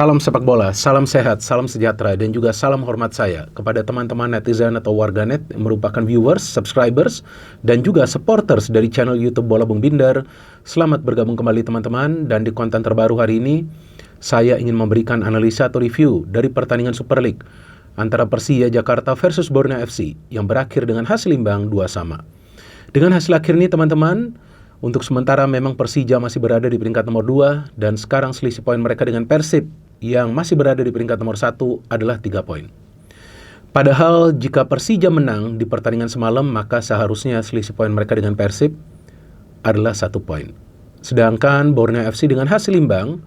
Salam sepak bola, salam sehat, salam sejahtera, dan juga salam hormat saya kepada teman-teman netizen atau warganet yang merupakan viewers, subscribers, dan juga supporters dari channel YouTube Bola Bung Binder. Selamat bergabung kembali teman-teman, dan di konten terbaru hari ini, saya ingin memberikan analisa atau review dari pertandingan Super League antara Persija Jakarta versus Borneo FC yang berakhir dengan hasil imbang 2-2. Dengan hasil akhir ini teman-teman, untuk sementara memang Persija masih berada di peringkat nomor 2 dan sekarang selisih poin mereka dengan Persib yang masih berada di peringkat nomor 1 adalah 3 poin. Padahal jika Persija menang di pertandingan semalam maka seharusnya selisih poin mereka dengan Persib adalah 1 poin. Sedangkan Borneo FC dengan hasil imbang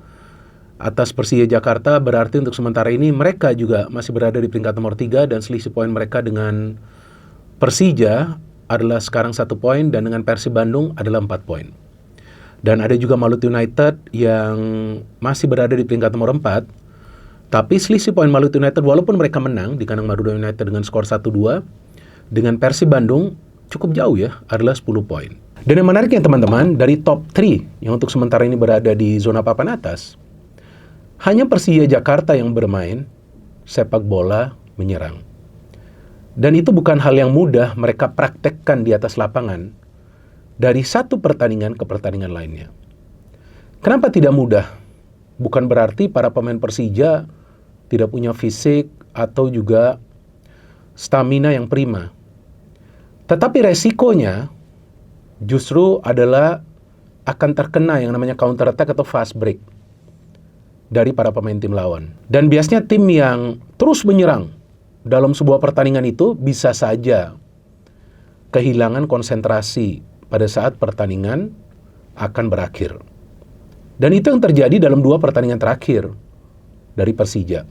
atas Persija Jakarta berarti untuk sementara ini mereka juga masih berada di peringkat nomor 3 dan selisih poin mereka dengan Persija adalah sekarang 1 poin dan dengan Persib Bandung adalah 4 poin. Dan ada juga Maluku United yang masih berada di peringkat nomor 4. Tapi selisih poin Maluku United walaupun mereka menang di kandang Madura United dengan skor 1-2, dengan Persib Bandung cukup jauh ya, adalah 10 poin. Dan yang menariknya teman-teman, dari top 3 yang untuk sementara ini berada di zona papan atas, hanya Persija Jakarta yang bermain sepak bola menyerang. Dan itu bukan hal yang mudah mereka praktekkan di atas lapangan dari satu pertandingan ke pertandingan lainnya. Kenapa tidak mudah? Bukan berarti para pemain Persija tidak punya fisik atau juga stamina yang prima. Tetapi resikonya justru adalah akan terkena yang namanya counter attack atau fast break dari para pemain tim lawan. Dan biasanya tim yang terus menyerang dalam sebuah pertandingan itu bisa saja kehilangan konsentrasi pada saat pertandingan akan berakhir. Dan itu yang terjadi dalam 2 pertandingan terakhir dari Persija.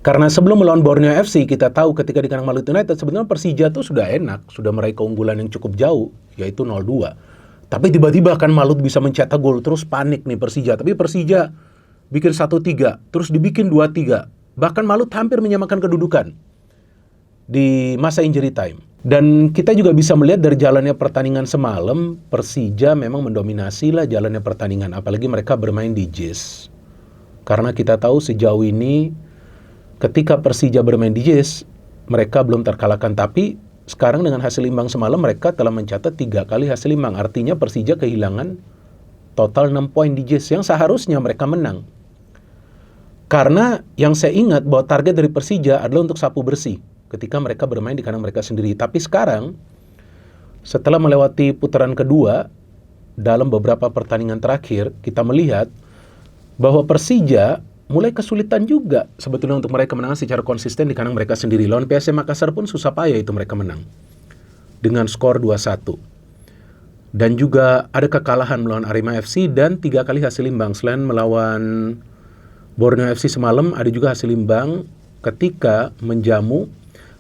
Karena sebelum melawan Borneo FC, kita tahu ketika di kandang Maluku United, sebenarnya Persija itu sudah enak, sudah meraih keunggulan yang cukup jauh, yaitu 0-2. Tapi tiba-tiba kan Malut bisa mencetak gol, terus panik nih Persija. Tapi Persija bikin 1-3, terus dibikin 2-3. Bahkan Malut hampir menyamakan kedudukan di masa injury time. Dan kita juga bisa melihat dari jalannya pertandingan semalam, Persija memang mendominasi lah jalannya pertandingan. Apalagi mereka bermain di JIS. Karena kita tahu sejauh ini, ketika Persija bermain di JIS, mereka belum terkalahkan. Tapi sekarang dengan hasil imbang semalam, mereka telah mencatat 3 kali hasil imbang. Artinya Persija kehilangan total 6 poin di JIS yang seharusnya mereka menang. Karena yang saya ingat bahwa target dari Persija adalah untuk sapu bersih ketika mereka bermain di kandang mereka sendiri. Tapi sekarang, setelah melewati putaran kedua, dalam beberapa pertandingan terakhir, kita melihat bahwa Persija mulai kesulitan juga sebetulnya untuk mereka menang secara konsisten di kandang mereka sendiri. Lawan PSM Makassar pun susah payah itu mereka menang dengan skor 2-1. Dan juga ada kekalahan melawan Arema FC dan 3 kali hasil imbang. Selain melawan Borneo FC semalam, ada juga hasil imbang ketika menjamu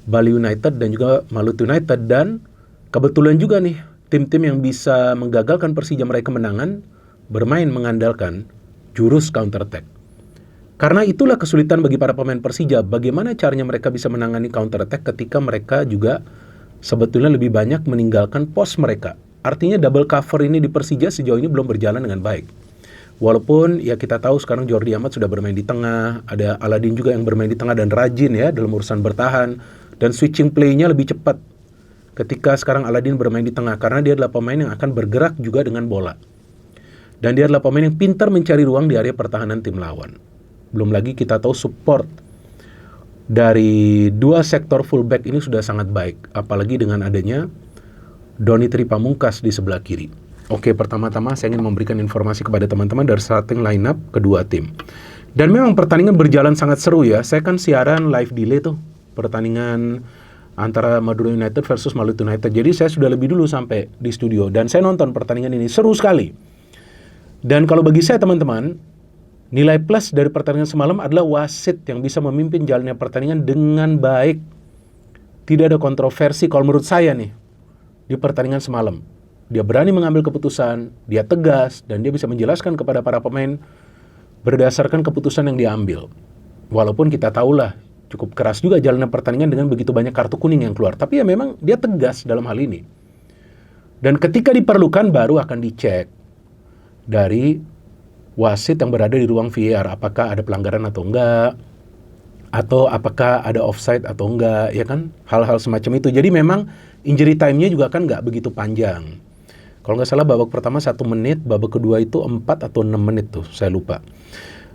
Bali United dan juga Maluku United. Dan kebetulan juga nih, tim-tim yang bisa menggagalkan Persija meraih kemenangan bermain mengandalkan jurus counter attack. Karena itulah kesulitan bagi para pemain Persija, bagaimana caranya mereka bisa menangani counter attack ketika mereka juga sebetulnya lebih banyak meninggalkan pos mereka. Artinya double cover ini di Persija sejauh ini belum berjalan dengan baik. Walaupun ya kita tahu sekarang Jordi Amat sudah bermain di tengah, ada Aladin juga yang bermain di tengah dan rajin ya dalam urusan bertahan, dan switching play-nya lebih cepat ketika sekarang Aladin bermain di tengah, karena dia adalah pemain yang akan bergerak juga dengan bola. Dan dia adalah pemain yang pintar mencari ruang di area pertahanan tim lawan. Belum lagi kita tahu support dari 2 sektor fullback ini sudah sangat baik, apalagi dengan adanya Doni Tripamungkas di sebelah kiri. Oke, pertama-tama saya ingin memberikan informasi kepada teman-teman dari starting lineup kedua tim. Dan memang pertandingan berjalan sangat seru ya. Saya kan siaran live delay tuh pertandingan antara Madura United versus Maluku United. Jadi saya sudah lebih dulu sampai di studio dan saya nonton pertandingan ini, seru sekali. Dan kalau bagi saya teman-teman, nilai plus dari pertandingan semalam adalah wasit yang bisa memimpin jalannya pertandingan dengan baik. Tidak ada kontroversi kalau menurut saya nih di pertandingan semalam. Dia berani mengambil keputusan, dia tegas, dan dia bisa menjelaskan kepada para pemain berdasarkan keputusan yang diambil. Walaupun kita tahulah cukup keras juga jalannya pertandingan dengan begitu banyak kartu kuning yang keluar. Tapi ya memang dia tegas dalam hal ini. Dan ketika diperlukan baru akan dicek dari wasit yang berada di ruang VAR, apakah ada pelanggaran atau enggak, atau apakah ada offside atau enggak, ya kan, hal-hal semacam itu. Jadi memang injury time-nya juga kan nggak begitu panjang. Kalau nggak salah babak pertama 1 menit, babak kedua itu 4 atau 6 menit tuh, saya lupa.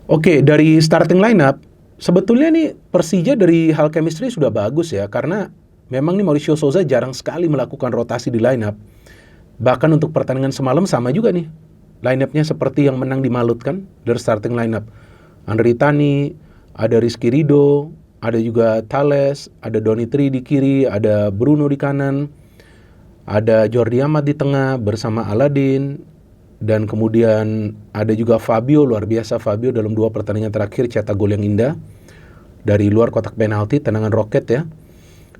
Oke, dari starting lineup, sebetulnya nih Persija dari hal chemistry sudah bagus ya, karena memang nih Mauricio Souza jarang sekali melakukan rotasi di lineup. Bahkan untuk pertandingan semalam sama juga nih, lineup-nya seperti yang menang di Malut kan, dari starting lineup. Andri Tani, ada Rizky Ridho, ada juga Thales, ada Donitri di kiri, ada Bruno di kanan, ada Jordi Amat di tengah bersama Aladin, dan kemudian ada juga Fabio, luar biasa Fabio dalam 2 pertandingan terakhir cetak gol yang indah dari luar kotak penalti, tendangan roket ya.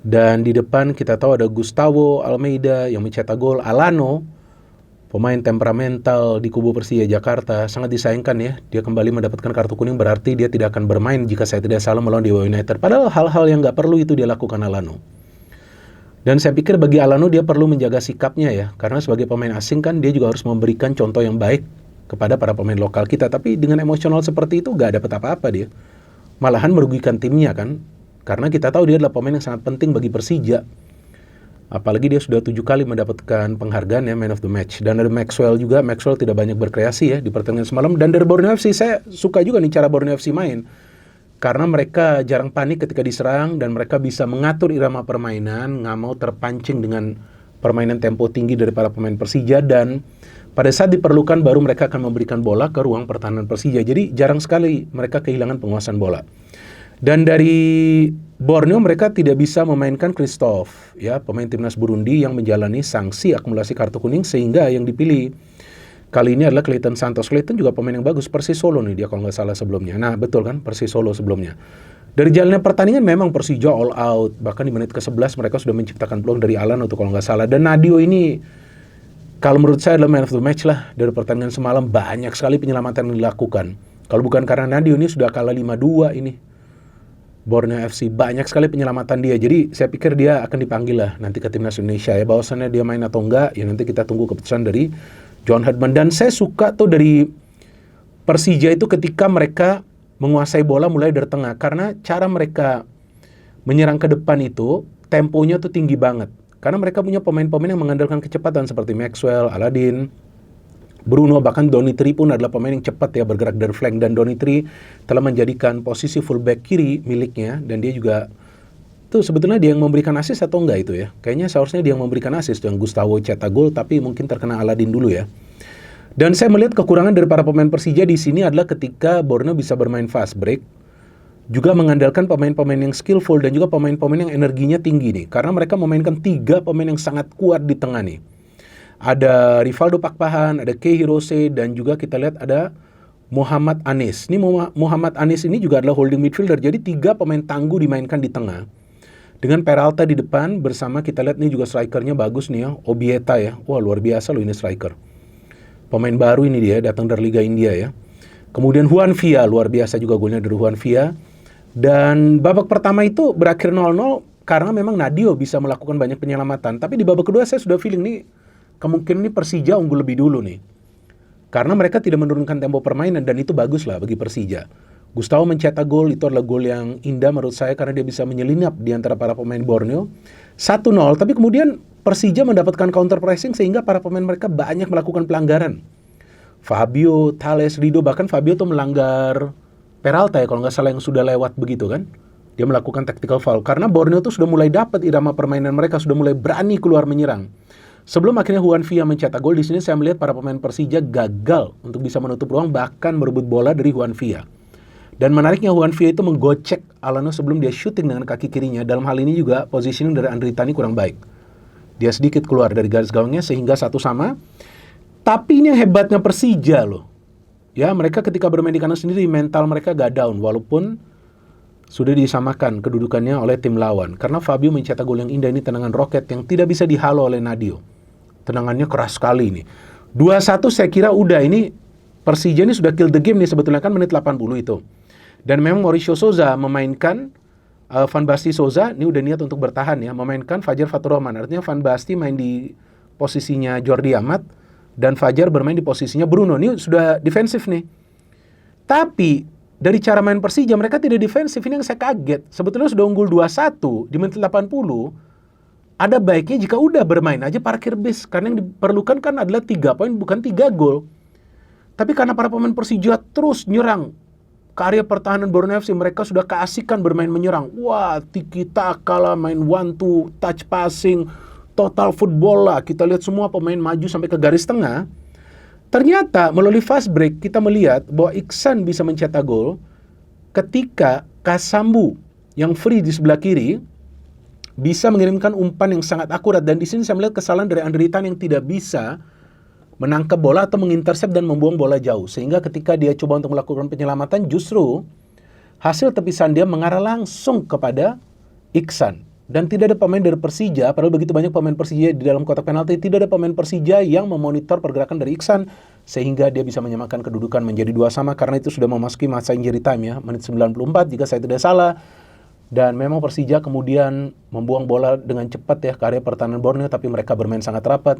Dan di depan kita tahu ada Gustavo Almeida yang mencetak gol. Alano, pemain temperamental di kubu Persija Jakarta, sangat disayangkan ya. Dia kembali mendapatkan kartu kuning, berarti dia tidak akan bermain jika saya tidak salah melawan Dewa United. Padahal hal-hal yang nggak perlu itu dia lakukan Alano. Dan saya pikir bagi Alano dia perlu menjaga sikapnya ya. Karena sebagai pemain asing kan dia juga harus memberikan contoh yang baik kepada para pemain lokal kita. Tapi dengan emosional seperti itu nggak dapat apa-apa dia. Malahan merugikan timnya kan. Karena kita tahu dia adalah pemain yang sangat penting bagi Persija. Apalagi dia sudah 7 kali mendapatkan penghargaan ya, Man of the Match. Dan ada Maxwell juga. Maxwell tidak banyak berkreasi ya di pertandingan semalam. Dan dari Borneo FC saya suka juga nih cara Borneo FC main. Karena mereka jarang panik ketika diserang. Dan mereka bisa mengatur irama permainan. Nggak mau terpancing dengan permainan tempo tinggi dari para pemain Persija. Dan pada saat diperlukan baru mereka akan memberikan bola ke ruang pertahanan Persija. Jadi jarang sekali mereka kehilangan penguasaan bola. Dan dari Borneo mereka tidak bisa memainkan Christophe, ya, pemain timnas Burundi yang menjalani sanksi akumulasi kartu kuning, sehingga yang dipilih kali ini adalah Clayton Santos. Clayton juga pemain yang bagus, Persis Solo nih dia kalau nggak salah sebelumnya. Nah betul kan, Persis Solo sebelumnya. Dari jalannya pertandingan memang Persija all out, bahkan di menit ke-11 mereka sudah menciptakan peluang dari Alan untuk kalau nggak salah. Dan Nadio ini kalau menurut saya adalah man of the match lah dari pertandingan semalam. Banyak sekali penyelamatan yang dilakukan. Kalau bukan karena Nadio ini sudah kalah 5-2 ini. Borneo FC banyak sekali penyelamatan dia. Jadi saya pikir dia akan dipanggil lah nanti ke timnas Indonesia ya. Bahwasannya dia main atau enggak ya nanti kita tunggu keputusan dari John Herdman. Dan saya suka tuh dari Persija itu ketika mereka menguasai bola mulai dari tengah. Karena cara mereka menyerang ke depan itu temponya tuh tinggi banget. Karena mereka punya pemain-pemain yang mengandalkan kecepatan seperti Maxwell, Aladin, Bruno, bahkan Donitri pun adalah pemain yang cepat ya bergerak dari flank. Dan Donitri telah menjadikan posisi fullback kiri miliknya. Dan dia juga, tuh sebetulnya dia yang memberikan assist atau enggak itu ya. Kayaknya seharusnya dia yang memberikan assist. Yang Gustavo cetak gol, tapi mungkin terkena Aladin dulu ya. Dan saya melihat kekurangan dari para pemain Persija di sini adalah ketika Borneo bisa bermain fast break. Juga mengandalkan pemain-pemain yang skillful dan juga pemain-pemain yang energinya tinggi nih. Karena mereka memainkan 3 pemain yang sangat kuat di tengah nih. Ada Rivaldo Pakpahan, ada Kei Hirose, dan juga kita lihat ada Muhammad Anis. Ini Muhammad Anis ini juga adalah holding midfielder. Jadi 3 pemain tangguh dimainkan di tengah. Dengan Peralta di depan bersama kita lihat nih juga strikernya bagus nih ya. Obieta ya. Wah luar biasa loh ini striker. Pemain baru ini dia, datang dari Liga India ya. Kemudian Juan Villa, luar biasa juga golnya dari Juan Villa. Dan babak pertama itu berakhir 0-0 karena memang Nadio bisa melakukan banyak penyelamatan. Tapi di babak kedua saya sudah feeling nih kemungkinan ini Persija unggul lebih dulu nih. Karena mereka tidak menurunkan tempo permainan dan itu bagus lah bagi Persija. Gustavo mencetak gol, itu adalah gol yang indah menurut saya karena dia bisa menyelinap di antara para pemain Borneo. 1-0, tapi kemudian Persija mendapatkan counter pressing sehingga para pemain mereka banyak melakukan pelanggaran. Fabio, Thales, Ridho, bahkan Fabio tuh melanggar Peralta ya kalau nggak salah yang sudah lewat begitu kan. Dia melakukan tactical foul karena Borneo tuh sudah mulai dapat irama permainan mereka, sudah mulai berani keluar menyerang. Sebelum akhirnya Juan Villa mencetak gol, di sini saya melihat para pemain Persija gagal untuk bisa menutup ruang, bahkan merebut bola dari Juan Villa. Dan menariknya Juan Villa itu menggocek Alano sebelum dia shooting dengan kaki kirinya. Dalam hal ini juga positioning dari Andri Tani kurang baik. Dia sedikit keluar dari garis gawangnya sehingga 1-1. Tapi ini yang hebatnya Persija loh. Ya, mereka ketika bermain di kanan sendiri mental mereka gak down walaupun sudah disamakan kedudukannya oleh tim lawan. Karena Fabio mencetak gol yang indah ini, tendangan roket yang tidak bisa dihalau oleh Nadio. Tendangannya keras sekali ini. 2-1 saya kira udah ini Persija ini sudah kill the game nih sebetulnya kan menit 80 itu. Dan memang Mauricio Souza memainkan Van Basten Souza ini udah niat untuk bertahan ya, memainkan Fajar Faturrahman. Artinya Van Basten main di posisinya Jordi Amat dan Fajar bermain di posisinya Bruno. Ini sudah defensif nih. Tapi dari cara main Persija, mereka tidak defensif. Ini yang saya kaget. Sebetulnya sudah unggul 2-1 di menit 80. Ada baiknya jika udah bermain aja parkir bis. Karena yang diperlukan kan adalah 3 poin, bukan 3 gol. Tapi karena para pemain Persija terus nyerang ke area pertahanan Borneo FC, mereka sudah keasikan bermain menyerang. Wah, tiki taka lah, main one two, touch passing, total football lah. Kita lihat semua pemain maju sampai ke garis tengah. Ternyata melalui fast break kita melihat bahwa Iksan bisa mencetak gol ketika Kasambu yang free di sebelah kiri bisa mengirimkan umpan yang sangat akurat. Dan di sini saya melihat kesalahan dari Andri Tan yang tidak bisa menangkap bola atau mengintercept dan membuang bola jauh. Sehingga ketika dia coba untuk melakukan penyelamatan, justru hasil tepisan dia mengarah langsung kepada Iksan. Dan tidak ada pemain dari Persija, padahal begitu banyak pemain Persija di dalam kotak penalti, tidak ada pemain Persija yang memonitor pergerakan dari Iksan, sehingga dia bisa menyamakan kedudukan menjadi 2-2, karena itu sudah memasuki masa injury time ya, menit 94 jika saya tidak salah. Dan memang Persija kemudian membuang bola dengan cepat ya ke area pertahanan Borneo, tapi mereka bermain sangat rapat.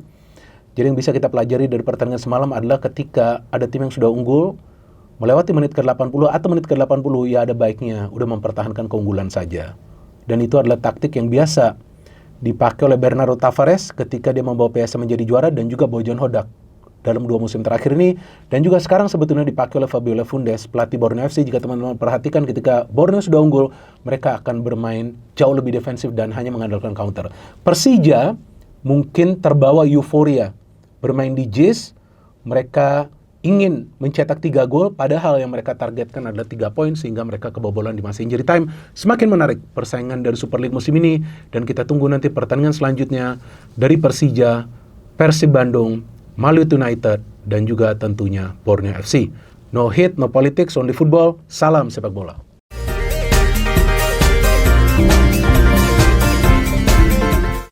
Jadi yang bisa kita pelajari dari pertandingan semalam adalah ketika ada tim yang sudah unggul, melewati menit ke-80 atau menit ke-80, ya ada baiknya udah mempertahankan keunggulan saja. Dan itu adalah taktik yang biasa dipakai oleh Bernardo Tavares ketika dia membawa PSM menjadi juara, dan juga Bojan Hodak dalam 2 musim terakhir ini. Dan juga sekarang sebetulnya dipakai oleh Fabiola Fundes, pelatih Borneo FC. Jika teman-teman perhatikan, ketika Borneo sudah unggul, mereka akan bermain jauh lebih defensif dan hanya mengandalkan counter. Persija mungkin terbawa euforia bermain di JIS, mereka ingin mencetak 3 gol, padahal yang mereka targetkan adalah 3 poin, sehingga mereka kebobolan di masa injury time. Semakin menarik persaingan dari Super League musim ini, dan kita tunggu nanti pertandingan selanjutnya dari Persija, Persib Bandung, Maluit United, dan juga tentunya Borneo FC. No hate, no politics, only football. Salam sepak bola.